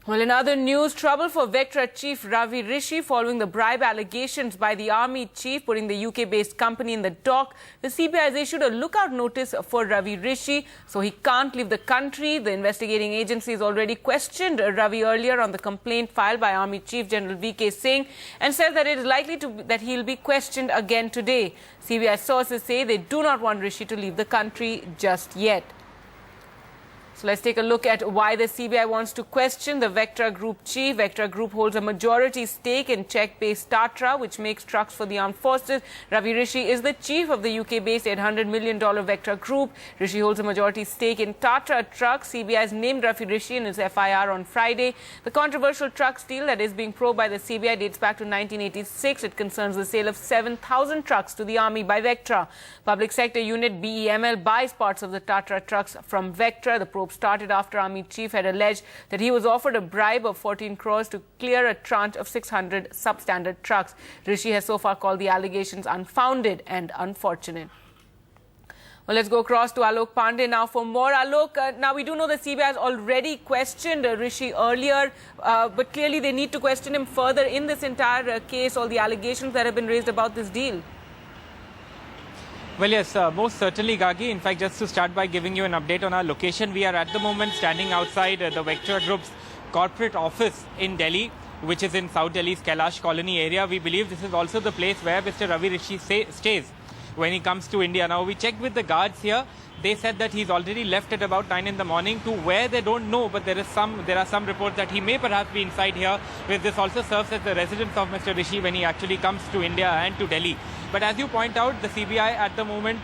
Well, in other news, trouble for Vectra chief Ravi Rishi following the bribe allegations by the army chief putting the UK-based company in the dock. The CBI has issued a lookout notice for Ravi Rishi, so he can't leave the country. The investigating agency has already questioned Ravi earlier on the complaint filed by Army Chief General Singh and says that it is likely that he'll be questioned again today. CBI sources say they do not want Rishi to leave the country just yet. So let's take a look at why the CBI wants to question the Vectra Group chief. Vectra Group holds a majority stake in Czech-based Tatra, which makes trucks for the armed forces. Ravi Rishi is the chief of the UK-based $800 million Vectra Group. Rishi holds a majority stake in Tatra Trucks. CBI has named Ravi Rishi in its FIR on Friday. The controversial truck deal that is being probed by the CBI dates back to 1986. It concerns the sale of 7,000 trucks to the army by Vectra. Public sector unit BEML buys parts of the Tatra trucks from Vectra. The probe started after Army chief had alleged that he was offered a bribe of 14 crores to clear a tranche of 600 substandard trucks. Rishi has so far called the allegations unfounded and unfortunate. Well, let's go across to Alok Pandey now for more. Alok, now we do know the CBI has already questioned Rishi earlier, but clearly they need to question him further in this entire case, all the allegations that have been raised about this deal. Well, yes, most certainly, Gagi. In fact, just to start by giving you an update on our location, we are at the moment standing outside the Vectra Group's corporate office in Delhi, which is in South Delhi's Kailash Colony area. We believe this is also the place where Mr. Ravi Rishi stays when he comes to India. Now, we checked with the guards here. They said that he's already left at about 9 in the morning. To where, they don't know, but there are some reports that he may perhaps be inside here, where this also serves as the residence of Mr. Rishi when he actually comes to India and to Delhi. But as you point out, the CBI at the moment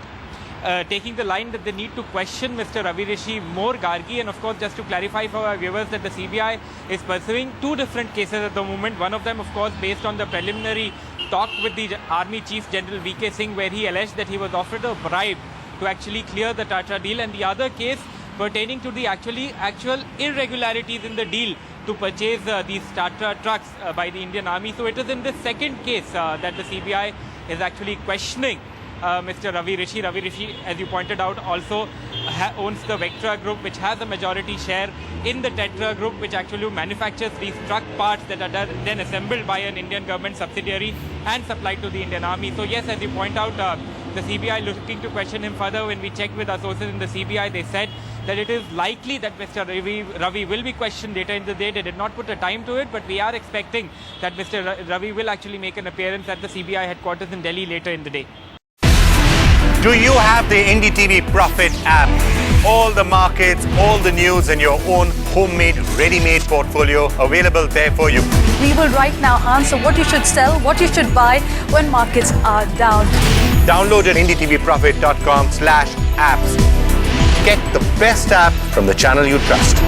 taking the line that they need to question Mr. Ravi Rishi more, Gargi. And of course, just to clarify for our viewers that the CBI is pursuing two different cases at the moment. One of them, of course, based on the preliminary talk with the Army Chief General Singh, where he alleged that he was offered a bribe to actually clear the Tatra deal, and the other case pertaining to the actual irregularities in the deal to purchase these Tatra trucks by the Indian Army. So it is in this second case that the CBI is actually questioning Mr. Ravi Rishi. Ravi Rishi, as you pointed out, also owns the Vectra Group, which has a majority share in the Tatra Group, which actually manufactures these truck parts that are then assembled by an Indian government subsidiary and supplied to the Indian Army. So yes, as you point out, the CBI looking to question him further. When we checked with our sources in the CBI, they said that it is likely that Mr. Ravi will be questioned later in the day. They did not put a time to it, but we are expecting that Mr. Ravi will actually make an appearance at the CBI headquarters in Delhi later in the day. Do you have the NDTV Profit app? All the markets, all the news and your own homemade, ready-made portfolio available there for you. We will right now answer what you should sell, what you should buy when markets are down. Download at ndtvprofit.com/apps. Get the best app from the channel you trust.